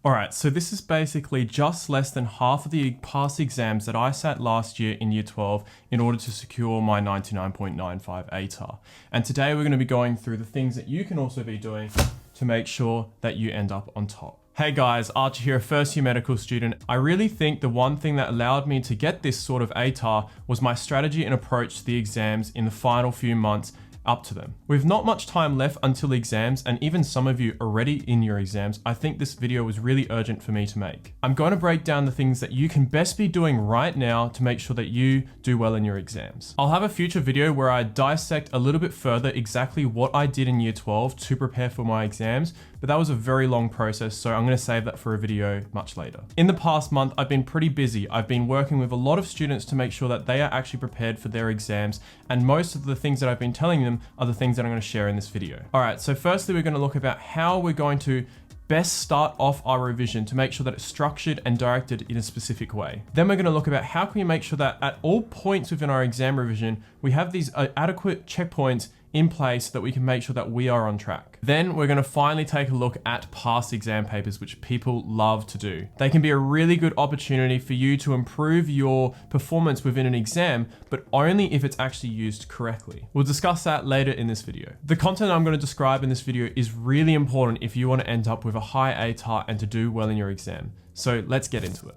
Alright, so this is basically just less than half of the past exams that I sat last year in year 12 in order to secure my 99.95 ATAR. And today we're going to be going through the things that you can also be doing to make sure that you end up on top. Hey guys, Archie here, a first year medical student. I really think the one thing that allowed me to get this sort of ATAR was my strategy and approach to the exams in the final few months up to them. With not much time left until exams, and even some of you already in your exams, I think this video was really urgent for me to make. I'm going to break down the things that you can best be doing right now to make sure that you do well in your exams. I'll have a future video where I dissect a little bit further exactly what I did in year 12 to prepare for my exams, but that was a very long process, so I'm going to save that for a video much later. In the past month, I've been pretty busy. I've been working with a lot of students to make sure that they are actually prepared for their exams, and most of the things that I've been telling them are the things that I'm going to share in this video. All right, so firstly, we're going to look about how we're going to best start off our revision to make sure that it's structured and directed in a specific way. Then we're going to look about how can we make sure that at all points within our exam revision, we have these adequate checkpoints in place so that we can make sure that we are on track. Then we're going to finally take a look at past exam papers, which people love to do. They can be a really good opportunity for you to improve your performance within an exam, but only if it's actually used correctly. We'll discuss that later in this video. The content I'm going to describe in this video is really important if you want to end up with a high ATAR and to do well in your exam. So let's get into it.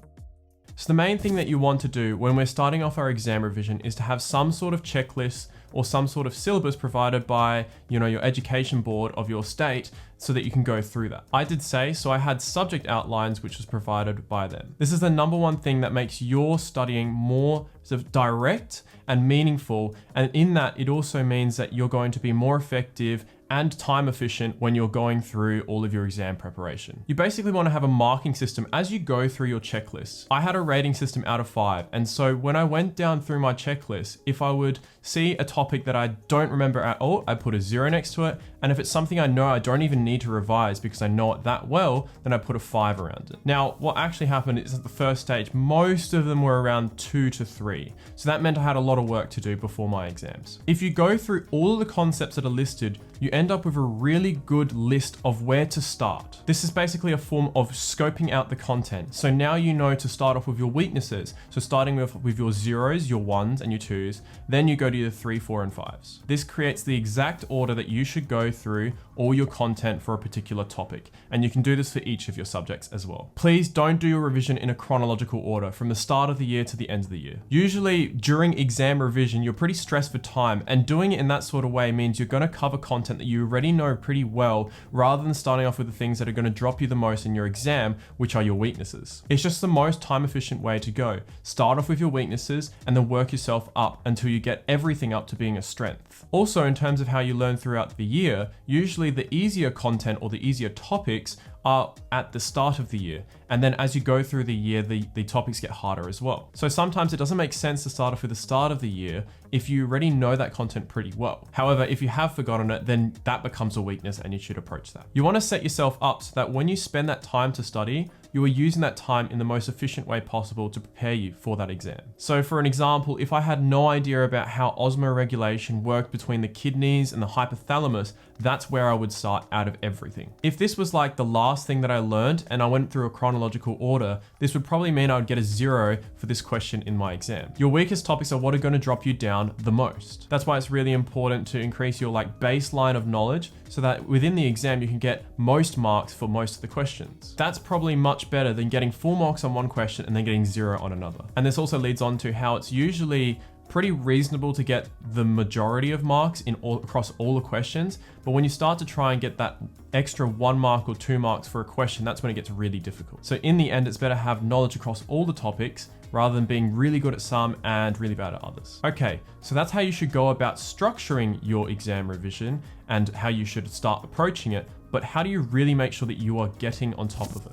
So the main thing that you want to do when we're starting off our exam revision is to have some sort of checklist or some sort of syllabus provided by, your education board of your state so that you can go through that. I did say, so I had subject outlines, which was provided by them. This is the number one thing that makes your studying more sort of direct and meaningful. And in that, it also means that you're going to be more effective and time efficient when you're going through all of your exam preparation. You basically want to have a marking system as you go through your checklist. I had a rating system out of 5. And so when I went down through my checklist, if I would see a topic that I don't remember at all, I put a 0 next to it. And if it's something I know I don't even need to revise because I know it that well, then I put a 5 around it. Now, what actually happened is at the first stage, most of them were around 2 to 3. So that meant I had a lot of work to do before my exams. If you go through all of the concepts that are listed, you end up with a really good list of where to start. This is basically a form of scoping out the content. So now you know to start off with your weaknesses. So starting with your 0s, your 1s and your 2s, then you go to your 3, 4 and 5s. This creates the exact order that you should go through all your content for a particular topic. And you can do this for each of your subjects as well. Please don't do your revision in a chronological order from the start of the year to the end of the year. Usually during exam revision, you're pretty stressed for time, and doing it in that sort of way means you're going to cover content that you already know pretty well rather than starting off with the things that are going to drop you the most in your exam, which are your weaknesses. It's just the most time efficient way to go. Start off with your weaknesses and then work yourself up until you get everything up to being a strength. Also, in terms of how you learn throughout the year, usually the easier content or the easier topics are at the start of the year. And then as you go through the year, the topics get harder as well. So sometimes it doesn't make sense to start off with the start of the year if you already know that content pretty well. However, if you have forgotten it, then that becomes a weakness and you should approach that. You want to set yourself up so that when you spend that time to study, you are using that time in the most efficient way possible to prepare you for that exam. So for an example, if I had no idea about how osmoregulation worked between the kidneys and the hypothalamus, that's where I would start out of everything. If this was like the last thing that I learned and I went through a chronological order, this would probably mean I would get a 0 for this question in my exam. Your weakest topics are what are going to drop you down the most. That's why it's really important to increase your baseline of knowledge so that within the exam you can get most marks for most of the questions. That's probably much better than getting full marks on one question and then getting 0 on another. And this also leads on to how it's usually pretty reasonable to get the majority of marks across all the questions. But when you start to try and get that extra 1 mark or 2 marks for a question, that's when it gets really difficult. So in the end, it's better to have knowledge across all the topics rather than being really good at some and really bad at others. Okay, so that's how you should go about structuring your exam revision and how you should start approaching it. But how do you really make sure that you are getting on top of it?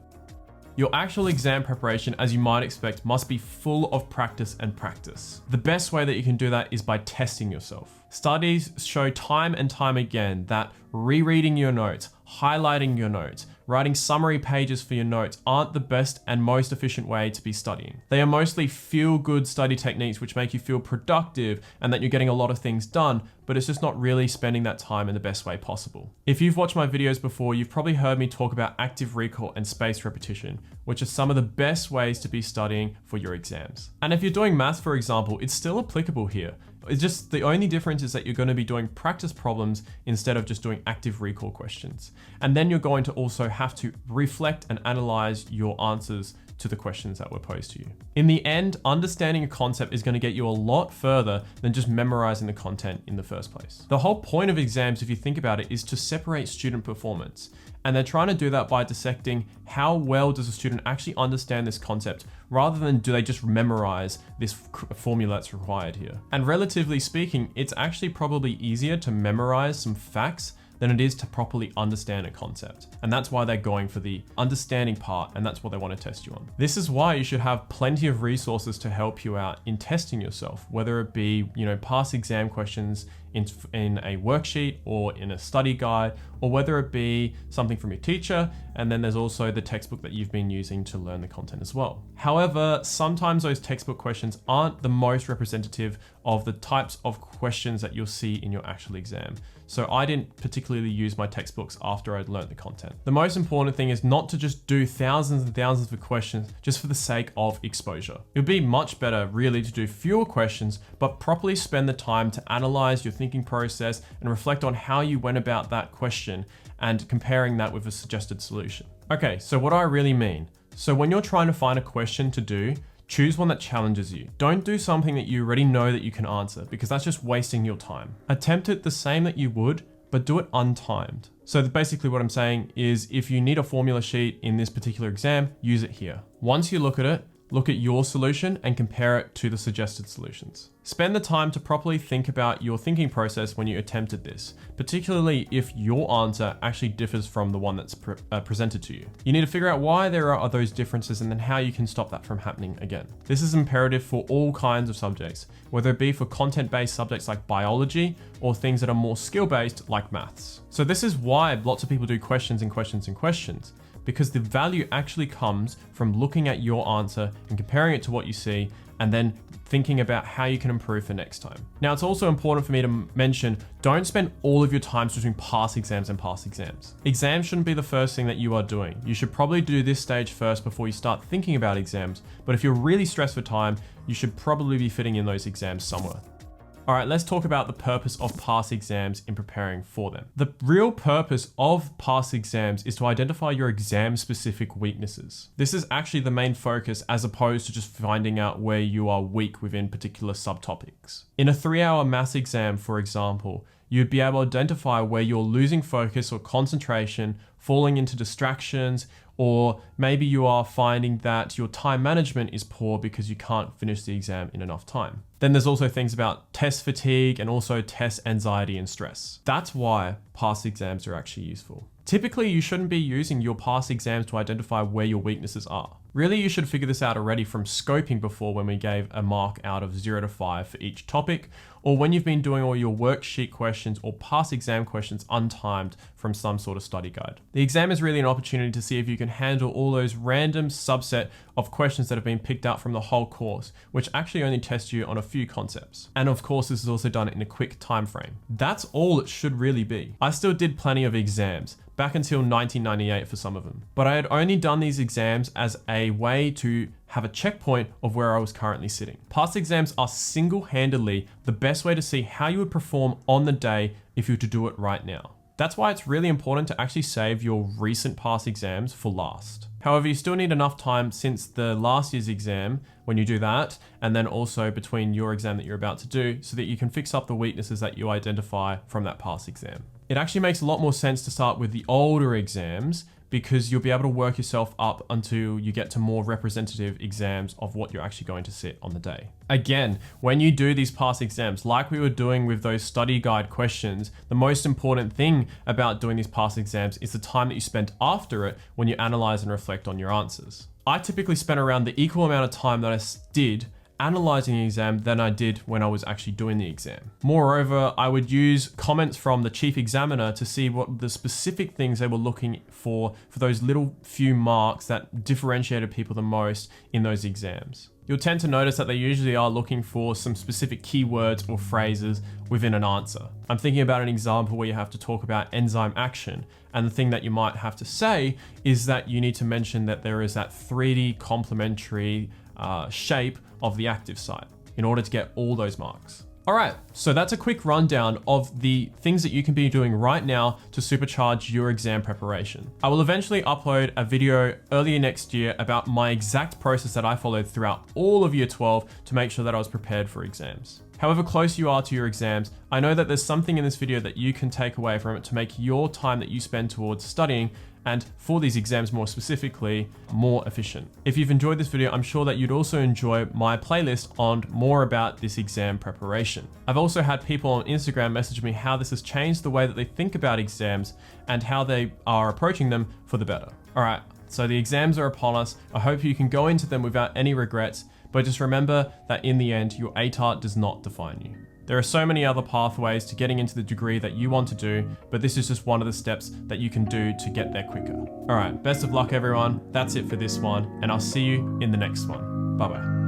Your actual exam preparation, as you might expect, must be full of practice and practice. The best way that you can do that is by testing yourself. Studies show time and time again that rereading your notes, highlighting your notes, writing summary pages for your notes aren't the best and most efficient way to be studying. They are mostly feel-good study techniques which make you feel productive and that you're getting a lot of things done, but it's just not really spending that time in the best way possible. If you've watched my videos before, you've probably heard me talk about active recall and spaced repetition, which are some of the best ways to be studying for your exams. And if you're doing math, for example, it's still applicable here. It's just the only difference is that you're going to be doing practice problems instead of just doing active recall questions. And then you're going to also have to reflect and analyze your answers to the questions that were posed to you. In the end, understanding a concept is going to get you a lot further than just memorizing the content in the first place. The whole point of exams, if you think about it, is to separate student performance. And they're trying to do that by dissecting how well does a student actually understand this concept rather than do they just memorize this formula that's required here. And relatively speaking, it's actually probably easier to memorize some facts than it is to properly understand a concept. And that's why they're going for the understanding part, and that's what they want to test you on. This is why you should have plenty of resources to help you out in testing yourself, whether it be, past exam questions in a worksheet or in a study guide, or whether it be something from your teacher, and then there's also the textbook that you've been using to learn the content as well. However, sometimes those textbook questions aren't the most representative of the types of questions that you'll see in your actual exam. So I didn't particularly use my textbooks after I'd learned the content. The most important thing is not to just do thousands and thousands of questions just for the sake of exposure. It would be much better really to do fewer questions, but properly spend the time to analyze your thinking process and reflect on how you went about that question and comparing that with a suggested solution. Okay, so what do I really mean? So when you're trying to find a question to do, choose one that challenges you. Don't do something that you already know that you can answer, because that's just wasting your time. Attempt it the same that you would, but do it untimed. So basically what I'm saying is if you need a formula sheet in this particular exam, use it here. Once you look at it, look at your solution and compare it to the suggested solutions. Spend the time to properly think about your thinking process when you attempted this, particularly if your answer actually differs from the one that's presented to you. You need to figure out why there are those differences and then how you can stop that from happening again. This is imperative for all kinds of subjects, whether it be for content-based subjects like biology or things that are more skill-based like maths. So this is why lots of people do questions and questions and questions, because the value actually comes from looking at your answer and comparing it to what you see and then thinking about how you can improve for next time. Now, it's also important for me to mention, don't spend all of your time doing past exams and past exams. Exams shouldn't be the first thing that you are doing. You should probably do this stage first before you start thinking about exams. But if you're really stressed for time, you should probably be fitting in those exams somewhere. All right, let's talk about the purpose of past exams in preparing for them. The real purpose of past exams is to identify your exam-specific weaknesses. This is actually the main focus as opposed to just finding out where you are weak within particular subtopics. In a 3-hour maths exam, for example, you'd be able to identify where you're losing focus or concentration, falling into distractions, or maybe you are finding that your time management is poor because you can't finish the exam in enough time. Then there's also things about test fatigue and also test anxiety and stress. That's why past exams are actually useful. Typically, you shouldn't be using your past exams to identify where your weaknesses are. Really, you should figure this out already from scoping before, when we gave a mark out of 0 to 5 for each topic, or when you've been doing all your worksheet questions or past exam questions untimed from some sort of study guide. The exam is really an opportunity to see if you can handle all those random subset of questions that have been picked out from the whole course, which actually only test you on a few concepts. And of course, this is also done in a quick time frame. That's all it should really be. I still did plenty of exams, back until 1998 for some of them. But I had only done these exams as a way to have a checkpoint of where I was currently sitting. Past exams are single-handedly the best way to see how you would perform on the day if you were to do it right now. That's why it's really important to actually save your recent past exams for last. However, you still need enough time since the last year's exam when you do that, and then also between your exam that you're about to do, so that you can fix up the weaknesses that you identify from that past exam. It actually makes a lot more sense to start with the older exams, because you'll be able to work yourself up until you get to more representative exams of what you're actually going to sit on the day. Again, when you do these past exams, like we were doing with those study guide questions, the most important thing about doing these past exams is the time that you spend after it when you analyze and reflect on your answers. I typically spent around the equal amount of time that I did analyzing the exam than I did when I was actually doing the exam. Moreover, I would use comments from the chief examiner to see what the specific things they were looking for those little few marks that differentiated people the most in those exams. You'll tend to notice that they usually are looking for some specific keywords or phrases within an answer. I'm thinking about an example where you have to talk about enzyme action, and the thing that you might have to say is that you need to mention that there is that 3D complementary shape of the active site in order to get all those marks. All right, so that's a quick rundown of the things that you can be doing right now to supercharge your exam preparation. I will eventually upload a video earlier next year about my exact process that I followed throughout all of year 12 to make sure that I was prepared for exams. However close you are to your exams, I know that there's something in this video that you can take away from it to make your time that you spend towards studying and for these exams more specifically, more efficient. If you've enjoyed this video, I'm sure that you'd also enjoy my playlist on more about this exam preparation. I've also had people on Instagram message me how this has changed the way that they think about exams and how they are approaching them for the better. All right, so the exams are upon us. I hope you can go into them without any regrets, but just remember that in the end, your ATAR does not define you. There are so many other pathways to getting into the degree that you want to do, but this is just one of the steps that you can do to get there quicker. All right, best of luck everyone. That's it for this one, and I'll see you in the next one. Bye-bye.